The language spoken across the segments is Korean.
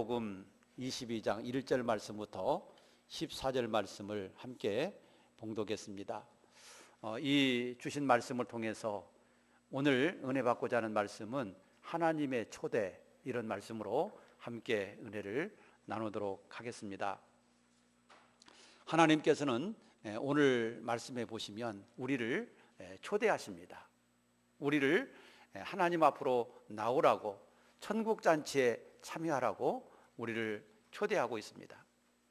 복음 22장 1절 말씀부터 14절 말씀을 함께 봉독했습니다. 이 주신 말씀을 통해서 오늘 은혜 받고자 하는 말씀은 하나님의 초대, 이런 말씀으로 함께 은혜를 나누도록 하겠습니다. 하나님께서는 오늘 말씀해 보시면 우리를 초대하십니다. 우리를 하나님 앞으로 나오라고, 천국잔치에 참여하라고 우리를 초대하고 있습니다.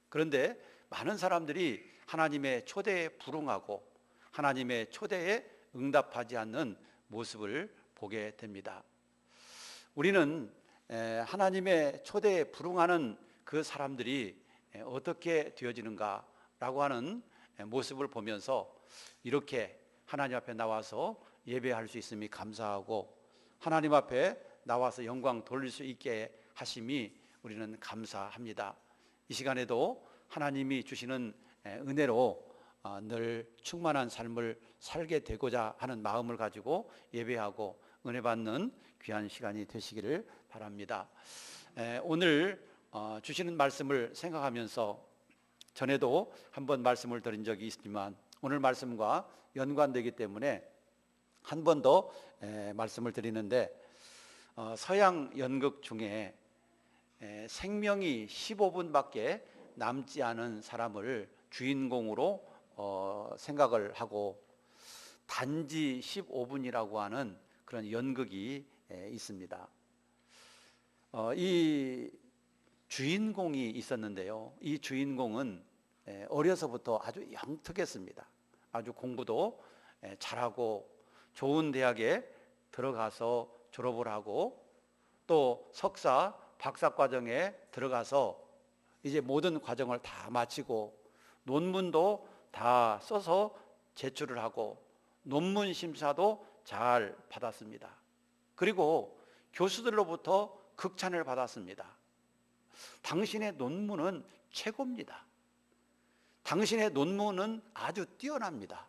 그런데 많은 사람들이 하나님의 초대에 불응하고 하나님의 초대에 응답하지 않는 모습을 보게 됩니다. 우리는 하나님의 초대에 불응하는 그 사람들이 어떻게 되어지는가라고 하는 모습을 보면서 이렇게 하나님 앞에 나와서 예배할 수 있음이 감사하고, 하나님 앞에 나와서 영광 돌릴 수 있게 하심이 우리는 감사합니다. 이 시간에도 하나님이 주시는 은혜로 늘 충만한 삶을 살게 되고자 하는 마음을 가지고 예배하고 은혜 받는 귀한 시간이 되시기를 바랍니다. 오늘 주시는 말씀을 생각하면서 전에도 한번 말씀을 드린 적이 있지만 오늘 말씀과 연관되기 때문에 한 번 더 말씀을 드리는데, 서양 연극 중에 생명이 15분밖에 남지 않은 사람을 주인공으로 생각을 하고 단지 15분이라고 하는 그런 연극이 있습니다. 이 주인공이 있었는데요, 이 주인공은 어려서부터 아주 영특했습니다. 아주 공부도 잘하고 좋은 대학에 들어가서 졸업을 하고 또 석사, 박사 과정에 들어가서 이제 모든 과정을 다 마치고 논문도 다 써서 제출을 하고 논문 심사도 잘 받았습니다. 그리고 교수들로부터 극찬을 받았습니다. 당신의 논문은 최고입니다. 당신의 논문은 아주 뛰어납니다.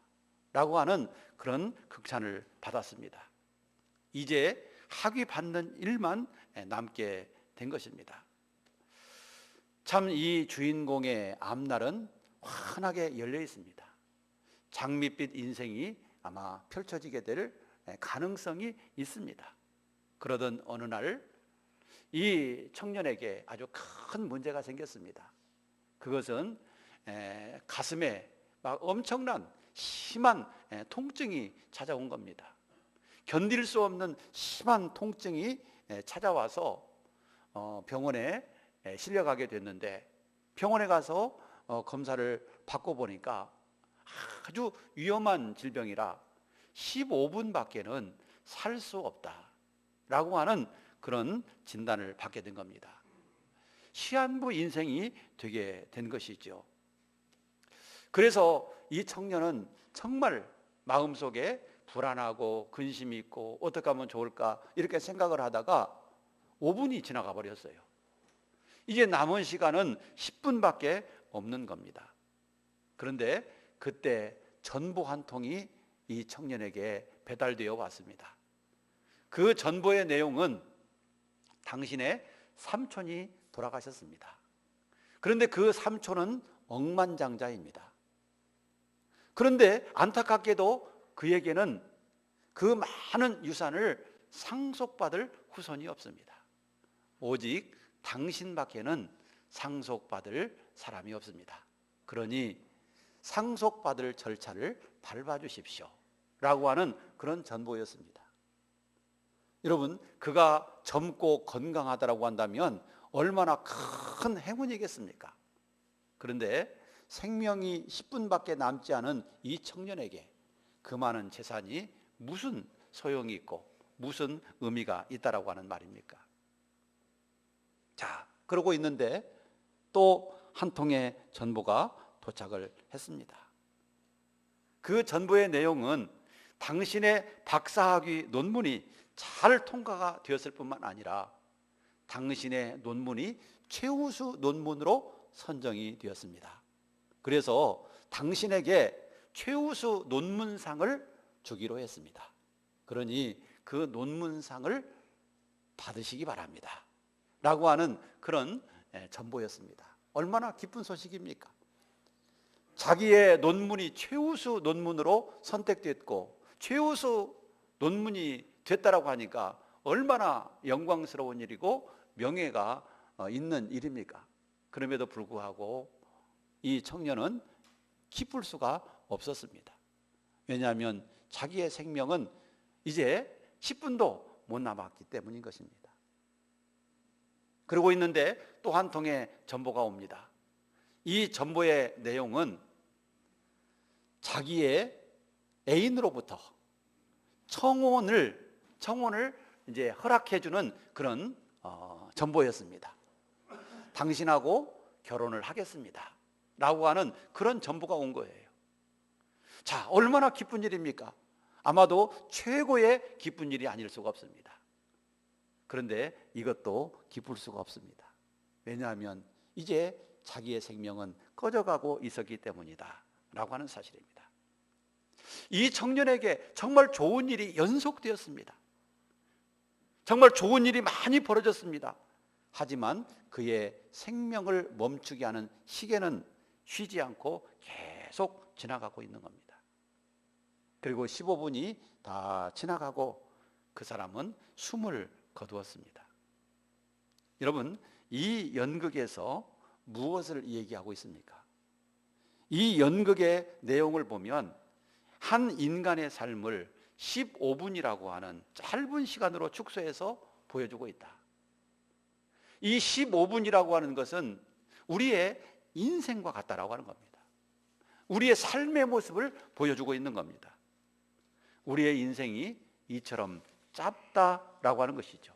라고 하는 그런 극찬을 받았습니다. 이제 학위 받는 일만 남게 된 것입니다. 참 이 주인공의 앞날은 환하게 열려 있습니다. 장밋빛 인생이 아마 펼쳐지게 될 가능성이 있습니다. 그러던 어느 날 이 청년에게 아주 큰 문제가 생겼습니다. 그것은 가슴에 막 엄청난 심한 통증이 찾아온 겁니다. 견딜 수 없는 심한 통증이 찾아와서 병원에 실려가게 됐는데, 병원에 가서 검사를 받고 보니까 아주 위험한 질병이라 15분밖에는 살 수 없다라고 하는 그런 진단을 받게 된 겁니다. 시한부 인생이 되게 된 것이죠. 그래서 이 청년은 정말 마음속에 불안하고 근심이 있고 어떻게 하면 좋을까 이렇게 생각을 하다가 5분이 지나가 버렸어요. 이제 남은 시간은 10분밖에 없는 겁니다. 그런데 그때 전보 한 통이 이 청년에게 배달되어 왔습니다. 그 전보의 내용은 당신의 삼촌이 돌아가셨습니다. 그런데 그 삼촌은 억만장자입니다. 그런데 안타깝게도 그에게는 그 많은 유산을 상속받을 후손이 없습니다. 오직 당신밖에는 상속받을 사람이 없습니다. 그러니 상속받을 절차를 밟아주십시오 라고 하는 그런 전보였습니다. 여러분, 그가 젊고 건강하다라고 한다면 얼마나 큰 행운이겠습니까? 그런데 생명이 10분밖에 남지 않은 이 청년에게 그 많은 재산이 무슨 소용이 있고 무슨 의미가 있다라고 하는 말입니까? 자, 그러고 있는데 또 한 통의 전보가 도착을 했습니다. 그 전보의 내용은 당신의 박사학위 논문이 잘 통과가 되었을 뿐만 아니라 당신의 논문이 최우수 논문으로 선정이 되었습니다. 그래서 당신에게 최우수 논문상을 주기로 했습니다. 그러니 그 논문상을 받으시기 바랍니다 라고 하는 그런 전보였습니다. 얼마나 기쁜 소식입니까? 자기의 논문이 최우수 논문으로 선택됐고 최우수 논문이 됐다라고 하니까 얼마나 영광스러운 일이고 명예가 있는 일입니까? 그럼에도 불구하고 이 청년은 기쁠 수가 없었습니다. 왜냐하면 자기의 생명은 이제 10분도 못 남았기 때문인 것입니다. 그러고 있는데 또 한 통의 전보가 옵니다. 이 전보의 내용은 자기의 애인으로부터 청혼을 이제 허락해 주는 그런 전보였습니다. 당신하고 결혼을 하겠습니다 라고 하는 그런 전보가 온 거예요. 자, 얼마나 기쁜 일입니까? 아마도 최고의 기쁜 일이 아닐 수가 없습니다. 그런데 이것도 기쁠 수가 없습니다. 왜냐하면 이제 자기의 생명은 꺼져가고 있었기 때문이다 라고 하는 사실입니다. 이 청년에게 정말 좋은 일이 연속되었습니다. 정말 좋은 일이 많이 벌어졌습니다. 하지만 그의 생명을 멈추게 하는 시계는 쉬지 않고 계속 지나가고 있는 겁니다. 그리고 15분이 다 지나가고 그 사람은 숨을 거두었습니다. 여러분, 이 연극에서 무엇을 얘기하고 있습니까? 이 연극의 내용을 보면 한 인간의 삶을 15분이라고 하는 짧은 시간으로 축소해서 보여주고 있다. 이 15분이라고 하는 것은 우리의 인생과 같다라고 하는 겁니다. 우리의 삶의 모습을 보여주고 있는 겁니다. 우리의 인생이 이처럼 짧다라고 하는 것이죠.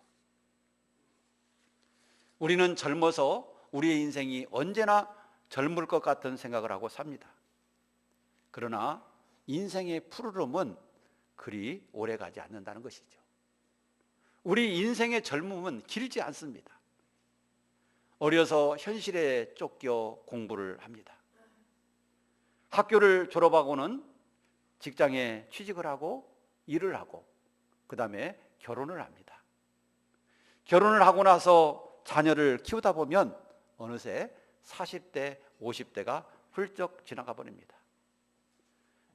우리는 젊어서 우리의 인생이 언제나 젊을 것 같은 생각을 하고 삽니다. 그러나 인생의 푸르름은 그리 오래 가지 않는다는 것이죠. 우리 인생의 젊음은 길지 않습니다. 어려서 현실에 쫓겨 공부를 합니다. 학교를 졸업하고는 직장에 취직을 하고 일을 하고 그 다음에 결혼을 합니다. 결혼을 하고 나서 자녀를 키우다 보면 어느새 40대, 50대가 훌쩍 지나가 버립니다.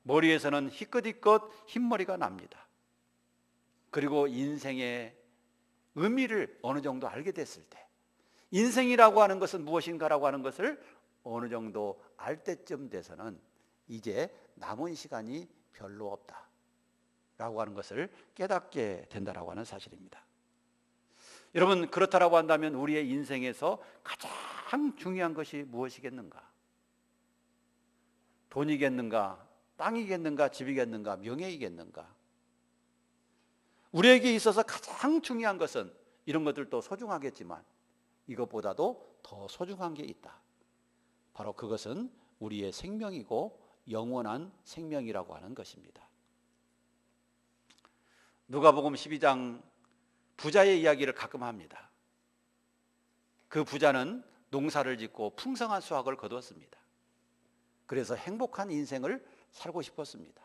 머리에서는 희끗희끗 흰머리가 납니다. 그리고 인생의 의미를 어느 정도 알게 됐을 때, 인생이라고 하는 것은 무엇인가라고 하는 것을 어느 정도 알 때쯤 돼서는 이제 남은 시간이 별로 없다라고 하는 것을 깨닫게 된다라고 하는 사실입니다. 여러분, 그렇다라고 한다면 우리의 인생에서 가장 중요한 것이 무엇이겠는가? 돈이겠는가? 땅이겠는가? 집이겠는가? 명예이겠는가? 우리에게 있어서 가장 중요한 것은 이런 것들도 소중하겠지만 이것보다도 더 소중한 게 있다. 바로 그것은 우리의 생명이고 영원한 생명이라고 하는 것입니다. 누가복음 12장 부자의 이야기를 가끔 합니다. 그 부자는 농사를 짓고 풍성한 수확을 거두었습니다. 그래서 행복한 인생을 살고 싶었습니다.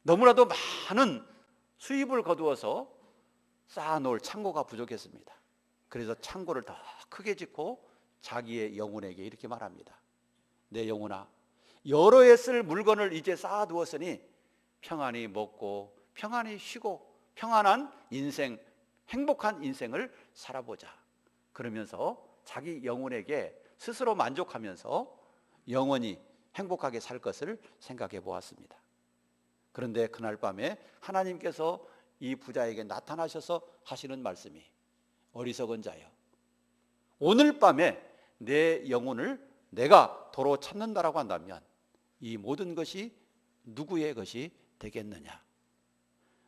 너무나도 많은 수입을 거두어서 쌓아놓을 창고가 부족했습니다. 그래서 창고를 더 크게 짓고 자기의 영혼에게 이렇게 말합니다. 내 영혼아, 여러 해 쓸 물건을 이제 쌓아두었으니 평안히 먹고 평안히 쉬고 평안한 인생, 행복한 인생을 살아보자. 그러면서 자기 영혼에게 스스로 만족하면서 영원히 행복하게 살 것을 생각해 보았습니다. 그런데 그날 밤에 하나님께서 이 부자에게 나타나셔서 하시는 말씀이, 어리석은 자여, 오늘 밤에 내 영혼을 내가 도로 찾는다라고 한다면 이 모든 것이 누구의 것이 되겠느냐?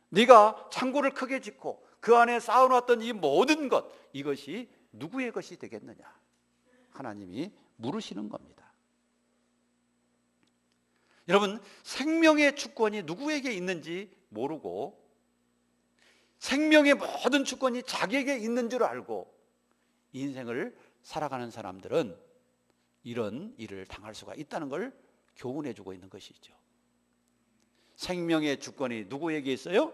네가 창고를 크게 짓고 그 안에 쌓아놨던 이 모든 것, 이것이 누구의 것이 되겠느냐? 하나님이 물으시는 겁니다. 여러분, 생명의 주권이 누구에게 있는지 모르고 생명의 모든 주권이 자기에게 있는 줄 알고 인생을 살아가는 사람들은 이런 일을 당할 수가 있다는 걸 교훈해 주고 있는 것이죠. 생명의 주권이 누구에게 있어요?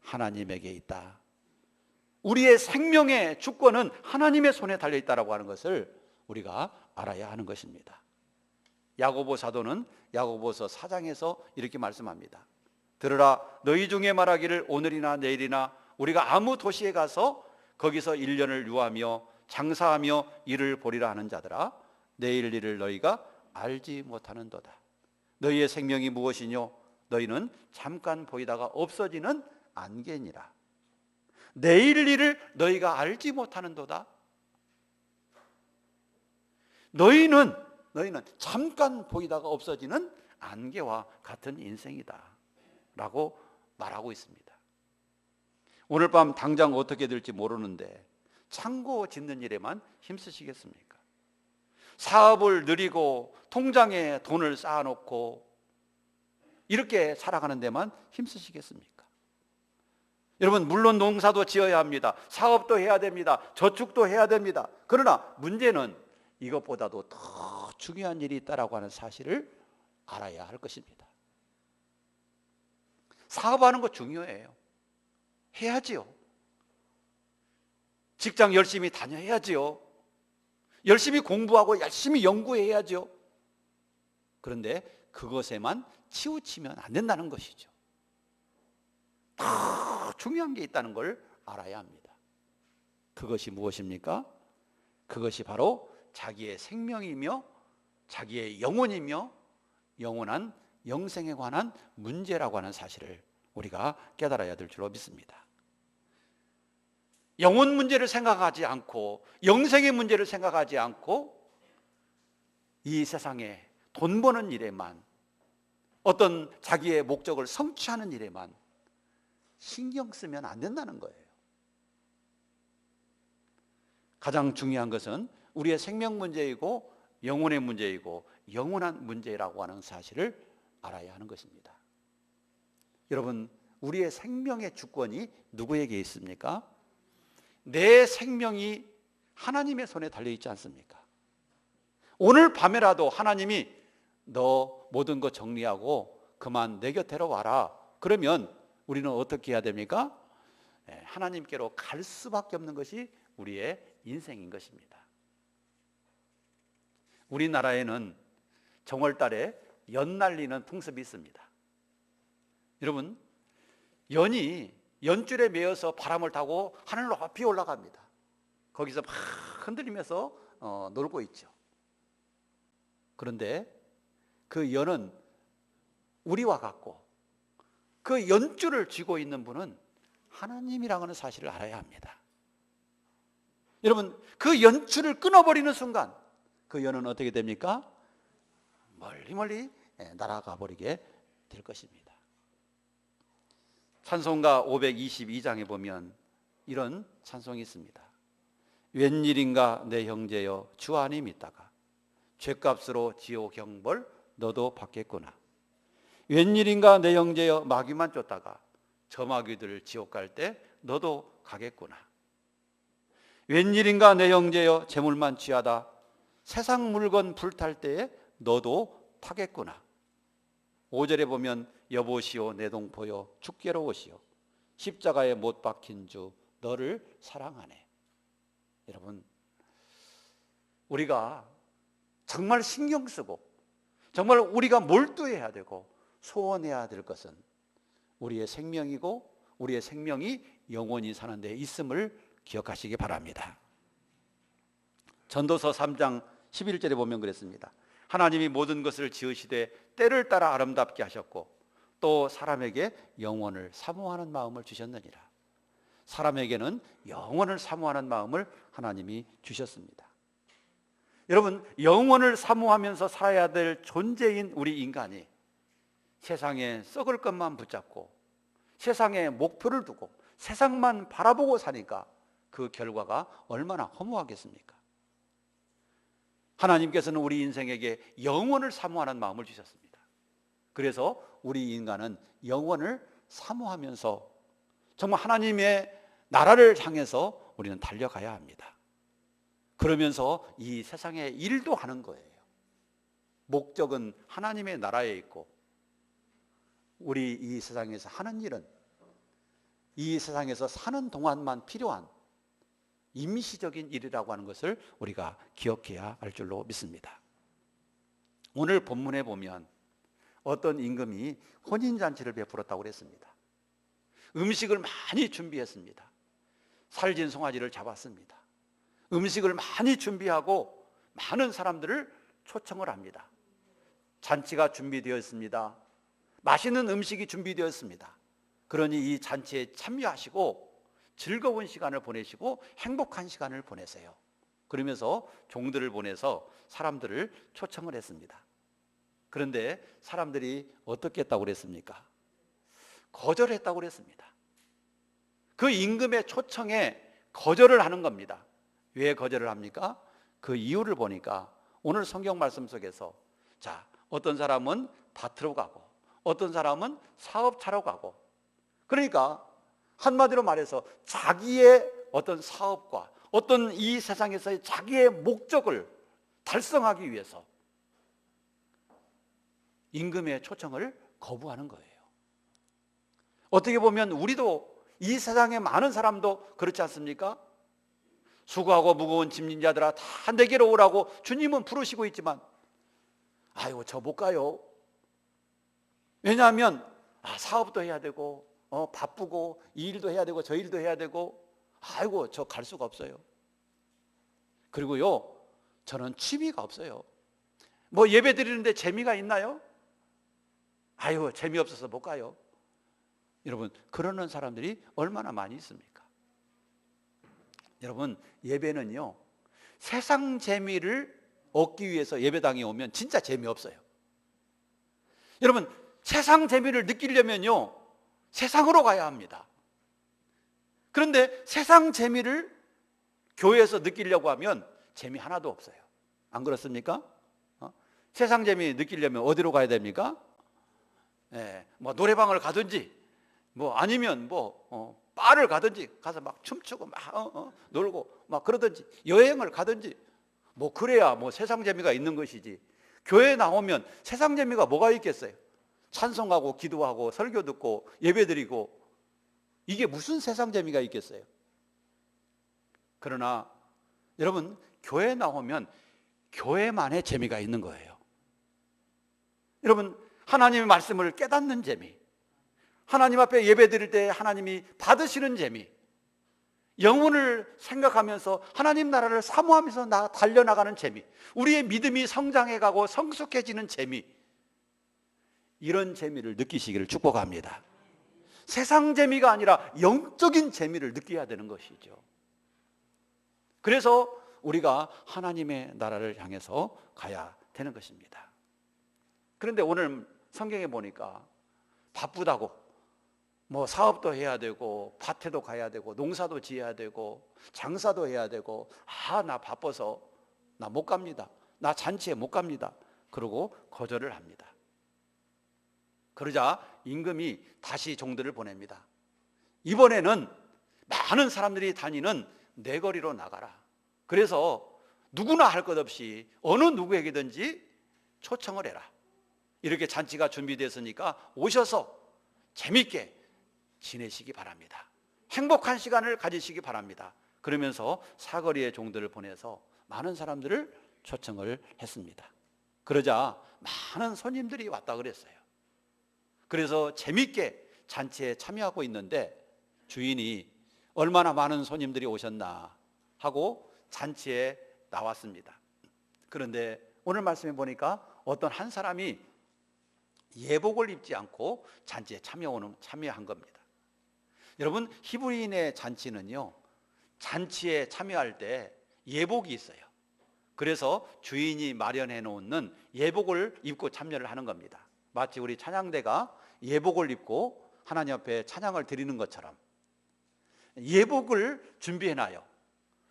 하나님에게 있다. 우리의 생명의 주권은 하나님의 손에 달려있다고 하는 것을 우리가 알아야 하는 것입니다. 야고보 사도는 야고보서 4장에서 이렇게 말씀합니다. 들으라, 너희 중에 말하기를 오늘이나 내일이나 우리가 아무 도시에 가서 거기서 1년을 유하며 장사하며 일을 보리라 하는 자들아, 내일 일을 너희가 알지 못하는도다. 너희의 생명이 무엇이뇨? 너희는 잠깐 보이다가 없어지는 안개니라. 내일 일을 너희가 알지 못하는도다. 너희는 잠깐 보이다가 없어지는 안개와 같은 인생이다 라고 말하고 있습니다. 오늘 밤 당장 어떻게 될지 모르는데 창고 짓는 일에만 힘쓰시겠습니까? 사업을 늘리고 통장에 돈을 쌓아놓고 이렇게 살아가는 데만 힘쓰시겠습니까? 여러분, 물론 농사도 지어야 합니다. 사업도 해야 됩니다. 저축도 해야 됩니다. 그러나 문제는 이것보다도 더 중요한 일이 있다고 하는 사실을 알아야 할 것입니다. 사업하는 거 중요해요. 해야지요. 직장 열심히 다녀야지요. 열심히 공부하고 열심히 연구해야죠. 그런데 그것에만 치우치면 안 된다는 것이죠. 더 중요한 게 있다는 걸 알아야 합니다. 그것이 무엇입니까? 그것이 바로 자기의 생명이며 자기의 영혼이며 영원한 영생에 관한 문제라고 하는 사실을 우리가 깨달아야 될 줄로 믿습니다. 영혼 문제를 생각하지 않고 영생의 문제를 생각하지 않고 이 세상에 돈 버는 일에만, 어떤 자기의 목적을 성취하는 일에만 신경 쓰면 안 된다는 거예요. 가장 중요한 것은 우리의 생명 문제이고 영혼의 문제이고 영원한 문제라고 하는 사실을 알아야 하는 것입니다. 여러분, 우리의 생명의 주권이 누구에게 있습니까? 내 생명이 하나님의 손에 달려있지 않습니까? 오늘 밤에라도 하나님이 너 모든 거 정리하고 그만 내 곁으로 와라. 그러면 우리는 어떻게 해야 됩니까? 하나님께로 갈 수밖에 없는 것이 우리의 인생인 것입니다. 우리나라에는 정월달에 연 날리는 풍습이 있습니다. 여러분, 연이 연줄에 매여서 바람을 타고 하늘 높이 올라갑니다. 거기서 막 흔들리면서 놀고 있죠. 그런데 그 연은 우리와 같고 그 연줄을 쥐고 있는 분은 하나님이라고 하는 사실을 알아야 합니다. 여러분, 그 연줄을 끊어버리는 순간 그 연은 어떻게 됩니까? 멀리 멀리 날아가 버리게 될 것입니다. 찬송가 522장에 보면 이런 찬송이 있습니다. 웬일인가 내 형제여 주 안에 믿다가 죗값으로 지옥 형벌 너도 받겠구나. 웬일인가 내 형제여 마귀만 쫓다가 저 마귀들 지옥 갈 때 너도 가겠구나. 웬일인가 내 형제여 재물만 취하다 세상 물건 불탈 때에 너도 타겠구나. 5절에 보면 여보시오 내 동포여 주께로 오시오 십자가에 못 박힌 주 너를 사랑하네. 여러분, 우리가 정말 신경 쓰고 정말 우리가 몰두해야 되고 소원해야 될 것은 우리의 생명이고 우리의 생명이 영원히 사는 데 있음을 기억하시기 바랍니다. 전도서 3장 11절에 보면 그랬습니다. 하나님이 모든 것을 지으시되 때를 따라 아름답게 하셨고 또 사람에게 영원을 사모하는 마음을 주셨느니라. 사람에게는 영원을 사모하는 마음을 하나님이 주셨습니다. 여러분, 영원을 사모하면서 살아야 될 존재인 우리 인간이 세상에 썩을 것만 붙잡고 세상에 목표를 두고 세상만 바라보고 사니까 그 결과가 얼마나 허무하겠습니까? 하나님께서는 우리 인생에게 영원을 사모하는 마음을 주셨습니다. 그래서 우리 인간은 영원을 사모하면서 정말 하나님의 나라를 향해서 우리는 달려가야 합니다. 그러면서 이 세상에 일도 하는 거예요. 목적은 하나님의 나라에 있고 우리 이 세상에서 하는 일은 이 세상에서 사는 동안만 필요한 임시적인 일이라고 하는 것을 우리가 기억해야 할 줄로 믿습니다. 오늘 본문에 보면 어떤 임금이 혼인잔치를 베풀었다고 그랬습니다. 음식을 많이 준비했습니다. 살진 송아지를 잡았습니다. 음식을 많이 준비하고 많은 사람들을 초청을 합니다. 잔치가 준비되었습니다. 맛있는 음식이 준비되었습니다. 그러니 이 잔치에 참여하시고 즐거운 시간을 보내시고 행복한 시간을 보내세요. 그러면서 종들을 보내서 사람들을 초청을 했습니다. 그런데 사람들이 어떻게 했다고 그랬습니까? 거절했다고 그랬습니다. 그 임금의 초청에 거절을 하는 겁니다. 왜 거절을 합니까? 그 이유를 보니까 오늘 성경 말씀 속에서 자, 어떤 사람은 밭으로 가고 어떤 사람은 사업차로 가고, 그러니까 한마디로 말해서 자기의 어떤 사업과 어떤 이 세상에서의 자기의 목적을 달성하기 위해서 임금의 초청을 거부하는 거예요. 어떻게 보면 우리도 이 세상의 많은 사람도 그렇지 않습니까? 수고하고 무거운 짐진 자들아 다 내게로 오라고 주님은 부르시고 있지만 아이고 저 못 가요. 왜냐하면 사업도 해야 되고 바쁘고 이 일도 해야 되고 저 일도 해야 되고 아이고 저 갈 수가 없어요. 그리고요 저는 취미가 없어요. 뭐 예배 드리는데 재미가 있나요? 아이고 재미없어서 못 가요. 여러분 그러는 사람들이 얼마나 많이 있습니까? 여러분 예배는요 세상 재미를 얻기 위해서 예배당에 오면 진짜 재미없어요. 여러분 세상 재미를 느끼려면요 세상으로 가야 합니다. 그런데 세상 재미를 교회에서 느끼려고 하면 재미 하나도 없어요. 안 그렇습니까? 세상 재미 느끼려면 어디로 가야 됩니까? 뭐 노래방을 가든지 뭐 아니면 뭐 바를 가든지 가서 막 춤추고 막 놀고 막 그러든지 여행을 가든지 뭐 그래야 뭐 세상 재미가 있는 것이지. 교회에 나오면 세상 재미가 뭐가 있겠어요? 찬송하고 기도하고 설교 듣고 예배 드리고 이게 무슨 세상 재미가 있겠어요? 그러나 여러분 교회에 나오면 교회만의 재미가 있는 거예요. 여러분 하나님의 말씀을 깨닫는 재미, 하나님 앞에 예배 드릴 때 하나님이 받으시는 재미, 영혼을 생각하면서 하나님 나라를 사모하면서 달려나가는 재미, 우리의 믿음이 성장해가고 성숙해지는 재미, 이런 재미를 느끼시기를 축복합니다. 세상 재미가 아니라 영적인 재미를 느껴야 되는 것이죠. 그래서 우리가 하나님의 나라를 향해서 가야 되는 것입니다. 그런데 오늘 성경에 보니까 바쁘다고 뭐 사업도 해야 되고 밭에도 가야 되고 농사도 지어야 되고 장사도 해야 되고 나 바빠서 나 못 갑니다. 나 잔치에 못 갑니다. 그러고 거절을 합니다. 그러자 임금이 다시 종들을 보냅니다. 이번에는 많은 사람들이 다니는 내거리로 나가라. 그래서 누구나 할 것 없이 어느 누구에게든지 초청을 해라. 이렇게 잔치가 준비됐으니까 오셔서 재밌게 지내시기 바랍니다. 행복한 시간을 가지시기 바랍니다. 그러면서 사거리의 종들을 보내서 많은 사람들을 초청을 했습니다. 그러자 많은 손님들이 왔다 그랬어요. 그래서 재밌게 잔치에 참여하고 있는데 주인이 얼마나 많은 손님들이 오셨나 하고 잔치에 나왔습니다. 그런데 오늘 말씀에 보니까 어떤 한 사람이 예복을 입지 않고 잔치에 참여한 겁니다. 여러분 히브리인의 잔치는요 잔치에 참여할 때 예복이 있어요. 그래서 주인이 마련해 놓는 예복을 입고 참여를 하는 겁니다. 마치 우리 찬양대가 예복을 입고 하나님 앞에 찬양을 드리는 것처럼 예복을 준비해 놔요.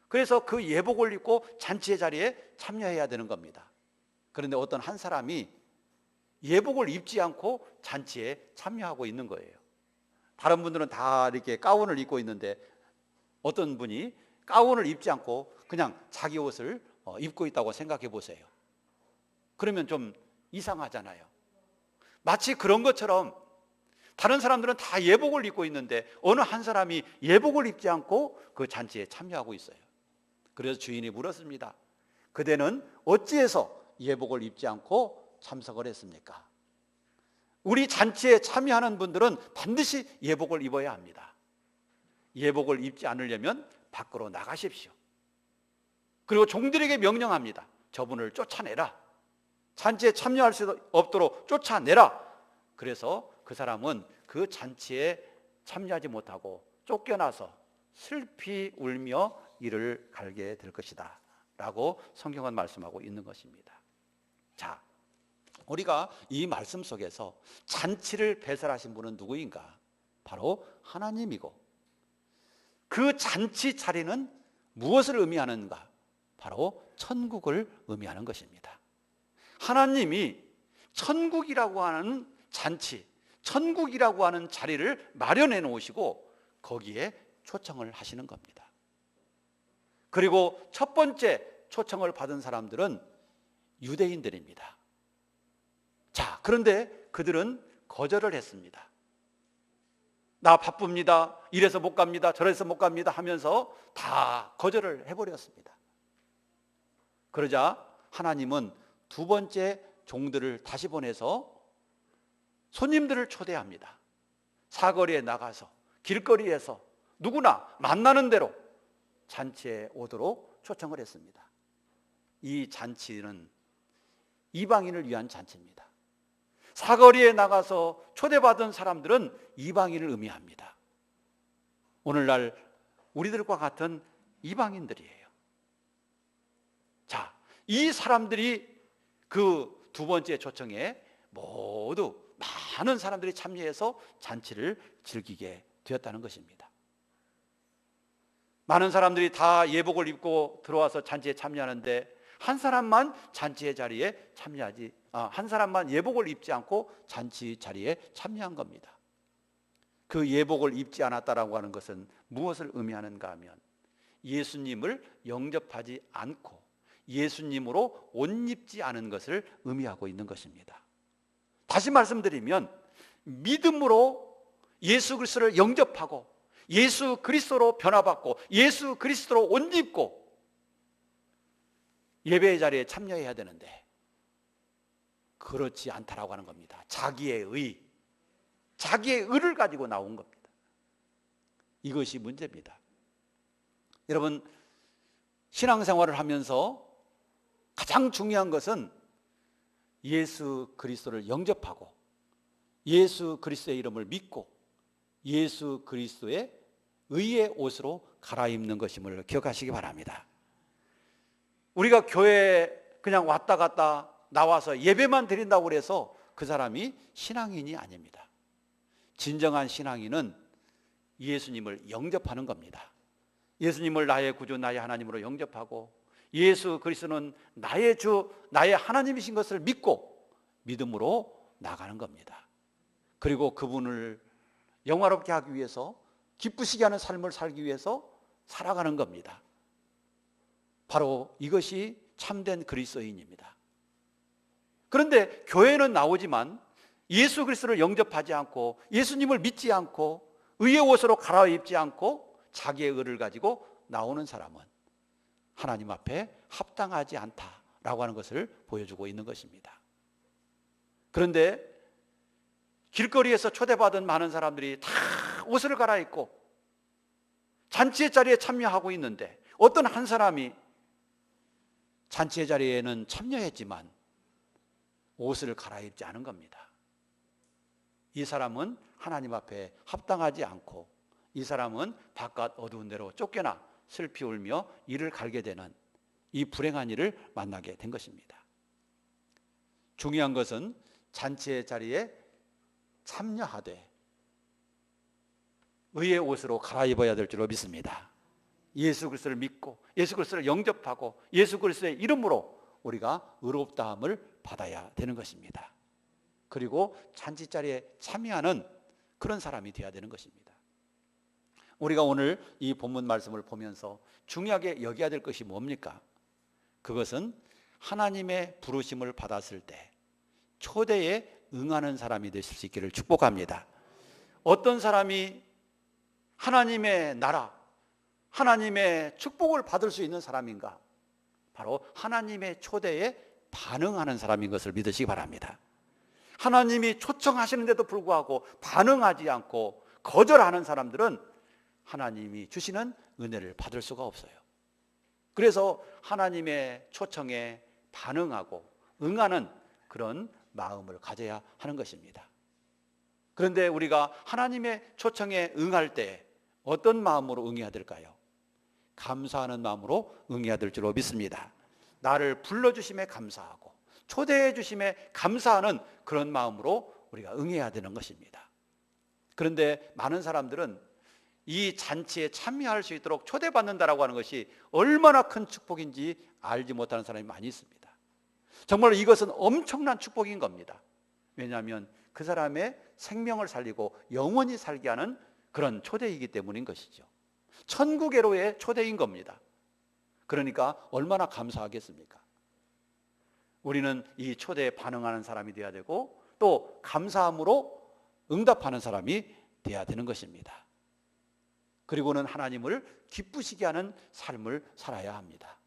그래서 그 예복을 입고 잔치의 자리에 참여해야 되는 겁니다. 그런데 어떤 한 사람이 예복을 입지 않고 잔치에 참여하고 있는 거예요. 다른 분들은 다 이렇게 가운을 입고 있는데 어떤 분이 가운을 입지 않고 그냥 자기 옷을 입고 있다고 생각해 보세요. 그러면 좀 이상하잖아요. 마치 그런 것처럼 다른 사람들은 다 예복을 입고 있는데 어느 한 사람이 예복을 입지 않고 그 잔치에 참여하고 있어요. 그래서 주인이 물었습니다. 그대는 어찌해서 예복을 입지 않고 참석을 했습니까? 우리 잔치에 참여하는 분들은 반드시 예복을 입어야 합니다. 예복을 입지 않으려면 밖으로 나가십시오. 그리고 종들에게 명령합니다. 저분을 쫓아내라. 잔치에 참여할 수 없도록 쫓아내라. 그래서 그 사람은 그 잔치에 참여하지 못하고 쫓겨나서 슬피 울며 이를 갈게 될 것이다 라고 성경은 말씀하고 있는 것입니다. 자, 우리가 이 말씀 속에서 잔치를 배설하신 분은 누구인가? 바로 하나님이고, 그 잔치 자리는 무엇을 의미하는가? 바로 천국을 의미하는 것입니다. 하나님이 천국이라고 하는 잔치, 천국이라고 하는 자리를 마련해 놓으시고 거기에 초청을 하시는 겁니다. 그리고 첫 번째 초청을 받은 사람들은 유대인들입니다. 자, 그런데 그들은 거절을 했습니다. 나 바쁩니다. 이래서 못 갑니다. 저래서 못 갑니다 하면서 다 거절을 해버렸습니다. 그러자 하나님은 두 번째 종들을 다시 보내서 손님들을 초대합니다. 사거리에 나가서 길거리에서 누구나 만나는 대로 잔치에 오도록 초청을 했습니다. 이 잔치는 이방인을 위한 잔치입니다. 사거리에 나가서 초대받은 사람들은 이방인을 의미합니다. 오늘날 우리들과 같은 이방인들이에요. 자, 이 사람들이 그 두 번째 초청에 모두 많은 사람들이 참여해서 잔치를 즐기게 되었다는 것입니다. 많은 사람들이 다 예복을 입고 들어와서 잔치에 참여하는데 한 사람만 잔치의 자리에 한 사람만 예복을 입지 않고 잔치 자리에 참여한 겁니다. 그 예복을 입지 않았다라고 하는 것은 무엇을 의미하는가 하면 예수님을 영접하지 않고 예수님으로 옷 입지 않은 것을 의미하고 있는 것입니다. 다시 말씀드리면 믿음으로 예수 그리스도를 영접하고 예수 그리스도로 변화받고 예수 그리스도로 옷 입고 예배의 자리에 참여해야 되는데 그렇지 않다라고 하는 겁니다. 자기의 의를 가지고 나온 겁니다. 이것이 문제입니다. 여러분, 신앙생활을 하면서 가장 중요한 것은 예수 그리스도를 영접하고 예수 그리스도의 이름을 믿고 예수 그리스도의 의의 옷으로 갈아입는 것임을 기억하시기 바랍니다. 우리가 교회에 그냥 왔다 갔다 나와서 예배만 드린다고 해서 그 사람이 신앙인이 아닙니다. 진정한 신앙인은 예수님을 영접하는 겁니다. 예수님을 나의 구주, 나의 하나님으로 영접하고 예수 그리스도는 나의 주, 나의 하나님이신 것을 믿고 믿음으로 나가는 겁니다. 그리고 그분을 영화롭게 하기 위해서 기쁘시게 하는 삶을 살기 위해서 살아가는 겁니다. 바로 이것이 참된 그리스도인입니다. 그런데 교회는 나오지만 예수 그리스도를 영접하지 않고 예수님을 믿지 않고 의의 옷으로 갈아입지 않고 자기의 의를 가지고 나오는 사람은 하나님 앞에 합당하지 않다라고 하는 것을 보여주고 있는 것입니다. 그런데 길거리에서 초대받은 많은 사람들이 다 옷을 갈아입고 잔치의 자리에 참여하고 있는데 어떤 한 사람이 잔치의 자리에는 참여했지만 옷을 갈아입지 않은 겁니다. 이 사람은 하나님 앞에 합당하지 않고 이 사람은 바깥 어두운 데로 쫓겨나 슬피 울며 이를 갈게 되는 이 불행한 일을 만나게 된 것입니다. 중요한 것은 잔치의 자리에 참여하되 의의 옷으로 갈아입어야 될 줄로 믿습니다. 예수 그리스도를 믿고 예수 그리스도를 영접하고 예수 그리스도의 이름으로 우리가 의롭다함을 받아야 되는 것입니다. 그리고 잔치 자리에 참여하는 그런 사람이 되어야 되는 것입니다. 우리가 오늘 이 본문 말씀을 보면서 중요하게 여겨야 될 것이 뭡니까? 그것은 하나님의 부르심을 받았을 때 초대에 응하는 사람이 되실 수 있기를 축복합니다. 어떤 사람이 하나님의 나라, 하나님의 축복을 받을 수 있는 사람인가? 바로 하나님의 초대에 반응하는 사람인 것을 믿으시기 바랍니다. 하나님이 초청하시는데도 불구하고 반응하지 않고 거절하는 사람들은 하나님이 주시는 은혜를 받을 수가 없어요. 그래서 하나님의 초청에 반응하고 응하는 그런 마음을 가져야 하는 것입니다. 그런데 우리가 하나님의 초청에 응할 때 어떤 마음으로 응해야 될까요? 감사하는 마음으로 응해야 될 줄로 믿습니다. 나를 불러주심에 감사하고 초대해 주심에 감사하는 그런 마음으로 우리가 응해야 되는 것입니다. 그런데 많은 사람들은 이 잔치에 참여할 수 있도록 초대받는다라고 하는 것이 얼마나 큰 축복인지 알지 못하는 사람이 많이 있습니다. 정말 이것은 엄청난 축복인 겁니다. 왜냐하면 그 사람의 생명을 살리고 영원히 살게 하는 그런 초대이기 때문인 것이죠. 천국애로의 초대인 겁니다. 그러니까 얼마나 감사하겠습니까? 우리는 이 초대에 반응하는 사람이 되어야 되고 또 감사함으로 응답하는 사람이 되어야 되는 것입니다. 그리고는 하나님을 기쁘시게 하는 삶을 살아야 합니다.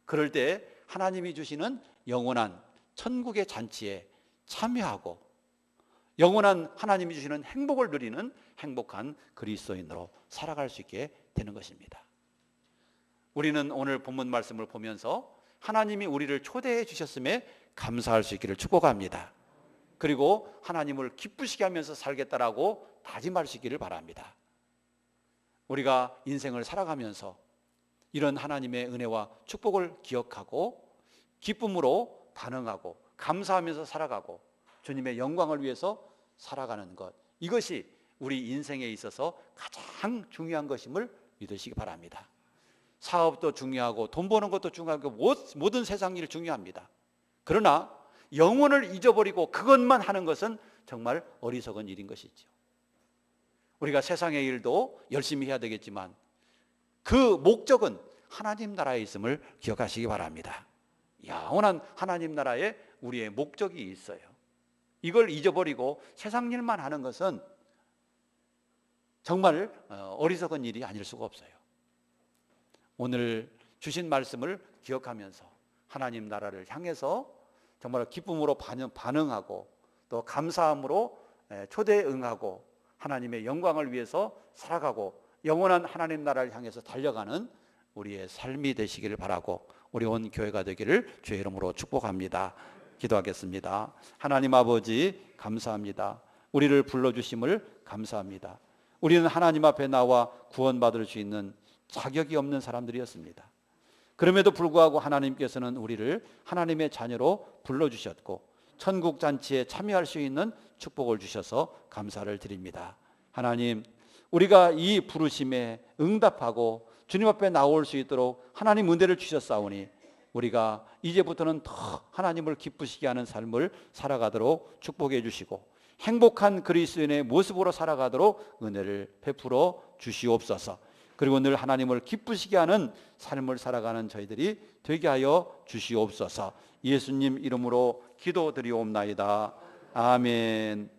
그럴 때 하나님이 주시는 영원한 천국의 잔치에 참여하고 영원한 하나님이 주시는 행복을 누리는 행복한 그리스도인으로 살아갈 수 있게 되는 것입니다. 우리는 오늘 본문 말씀을 보면서 하나님이 우리를 초대해 주셨음에 감사할 수 있기를 축복합니다. 그리고 하나님을 기쁘시게 하면서 살겠다라고 다짐할 수 있기를 바랍니다. 우리가 인생을 살아가면서 이런 하나님의 은혜와 축복을 기억하고 기쁨으로 반응하고 감사하면서 살아가고 주님의 영광을 위해서 살아가는 것, 이것이 우리 인생에 있어서 가장 중요한 것임을 믿으시기 바랍니다. 사업도 중요하고 돈 버는 것도 중요하고 모든 세상 일 중요합니다. 그러나 영혼을 잊어버리고 그것만 하는 것은 정말 어리석은 일인 것이죠. 우리가 세상의 일도 열심히 해야 되겠지만 그 목적은 하나님 나라에 있음을 기억하시기 바랍니다. 영원한 하나님 나라에 우리의 목적이 있어요. 이걸 잊어버리고 세상 일만 하는 것은 정말 어리석은 일이 아닐 수가 없어요. 오늘 주신 말씀을 기억하면서 하나님 나라를 향해서 정말 기쁨으로 반응하고 또 감사함으로 초대에 응하고 하나님의 영광을 위해서 살아가고 영원한 하나님 나라를 향해서 달려가는 우리의 삶이 되시기를 바라고 우리 온 교회가 되기를 주의 이름으로 축복합니다. 기도하겠습니다. 하나님 아버지 감사합니다. 우리를 불러주심을 감사합니다. 우리는 하나님 앞에 나와 구원받을 수 있는 자격이 없는 사람들이었습니다. 그럼에도 불구하고 하나님께서는 우리를 하나님의 자녀로 불러주셨고 천국 잔치에 참여할 수 있는 축복을 주셔서 감사를 드립니다. 하나님, 우리가 이 부르심에 응답하고 주님 앞에 나올 수 있도록 하나님 은혜를 주셨사오니 우리가 이제부터는 더 하나님을 기쁘시게 하는 삶을 살아가도록 축복해 주시고 행복한 그리스도인의 모습으로 살아가도록 은혜를 베풀어 주시옵소서. 그리고 늘 하나님을 기쁘시게 하는 삶을 살아가는 저희들이 되게 하여 주시옵소서. 예수님 이름으로 기도드리옵나이다. 아멘.